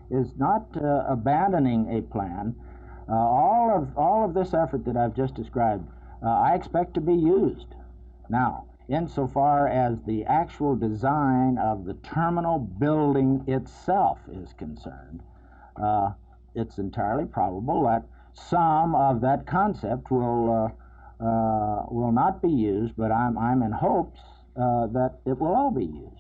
is not abandoning a plan. All of this effort that I've just described, I expect to be used. Now, insofar as the actual design of the terminal building itself is concerned, it's entirely probable that some of that concept will not be used, but I'm in hopes that it will all be used.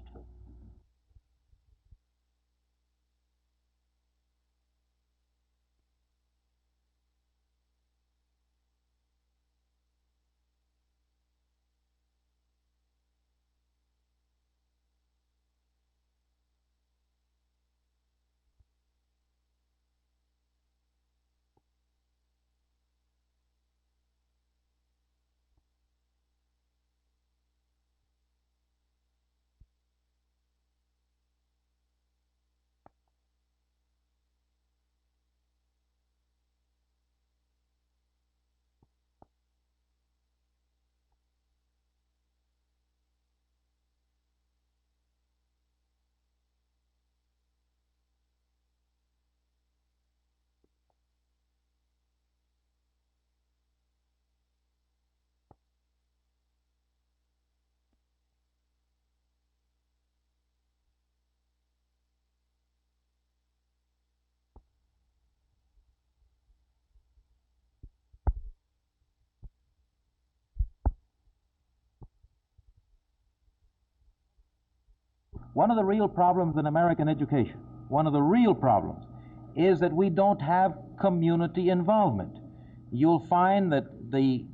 One of the real problems in American education, one of the real problems, is that we don't have community involvement. You'll find that the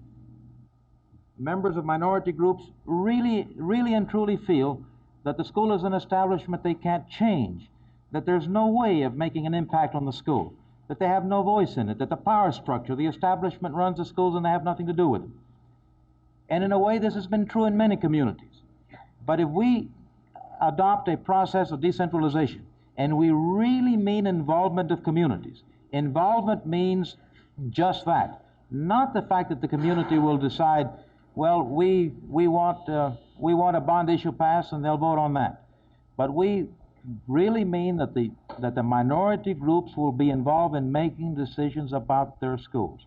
members of minority groups really and truly feel that the school is an establishment they can't change, that there's no way of making an impact on the school, that they have no voice in it, that the power structure, the establishment runs the schools and they have nothing to do with them. And in a way, this has been true in many communities. But if we adopt a process of decentralization, and we really mean involvement of communities, involvement means just that. Not the fact that the community will decide, well, we want a bond issue passed, and they'll vote on that. But we really mean that the minority groups will be involved in making decisions about their schools.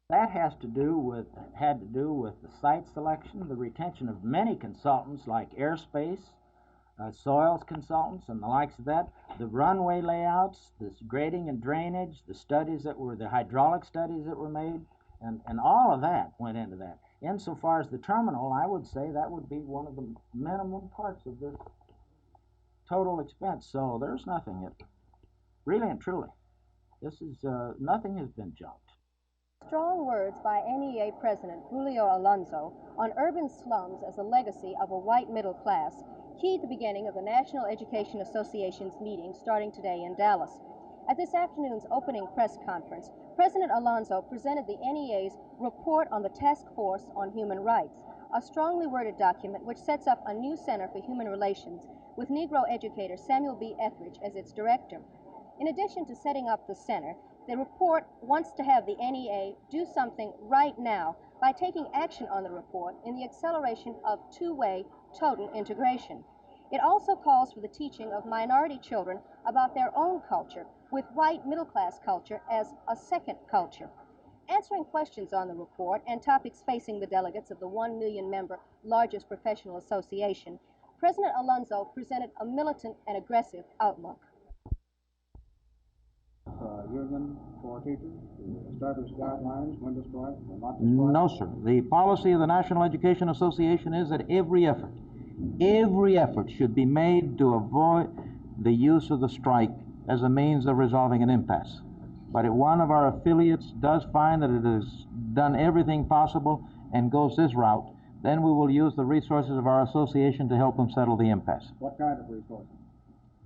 That had to do with the site selection, the retention of many consultants like airspace, soils consultants, and the likes of that, the runway layouts, the grading and drainage, the hydraulic studies that were made, and all of that went into that. Insofar as the terminal, I would say that would be one of the minimum parts of this total expense. So there's nothing, really and truly, this is nothing has been junked. Strong words by NEA President Julio Alonso on urban slums as a legacy of a white middle class keyed the beginning of the National Education Association's meeting starting today in Dallas. At this afternoon's opening press conference, President Alonso presented the NEA's Report on the Task Force on Human Rights, a strongly worded document which sets up a new Center for Human Relations with Negro educator Samuel B. Etheridge as its director. In addition to setting up the center, the report wants to have the NEA do something right now by taking action on the report in the acceleration of two-way total integration. It also calls for the teaching of minority children about their own culture, with white middle-class culture as a second culture. Answering questions on the report and topics facing the delegates of the 1 million member largest professional association, President Alonso presented a militant and aggressive outlook. Union for teachers to establish guidelines when destroyed or not destroyed? No, sir. The policy of the National Education Association is that every effort should be made to avoid the use of the strike as a means of resolving an impasse. But if one of our affiliates does find that it has done everything possible and goes this route, then we will use the resources of our association to help them settle the impasse. What kind of resources?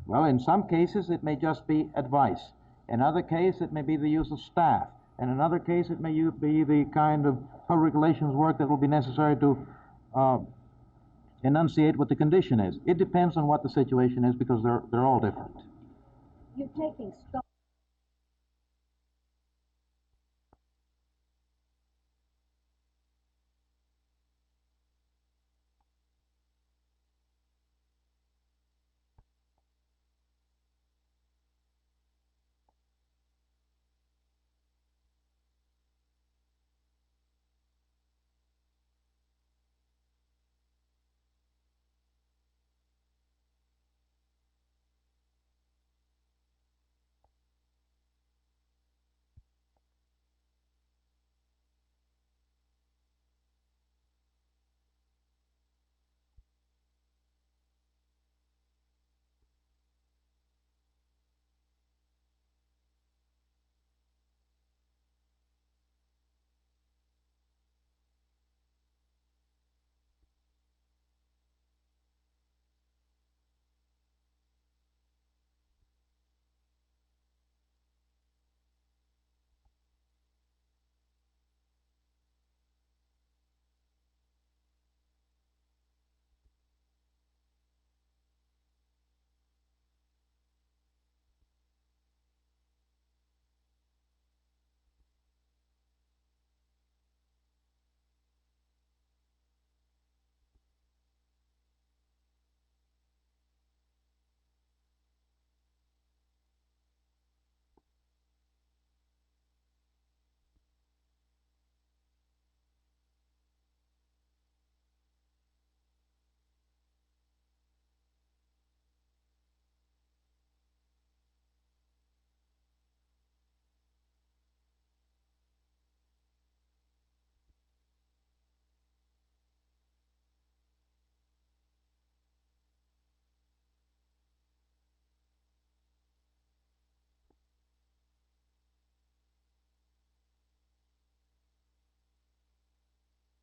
Well, in some cases it may just be advice. In other cases it may be the use of staff. In another case it may be the kind of public relations work that will be necessary to enunciate what the condition is. It depends on what the situation is because they're all different. You're taking stock.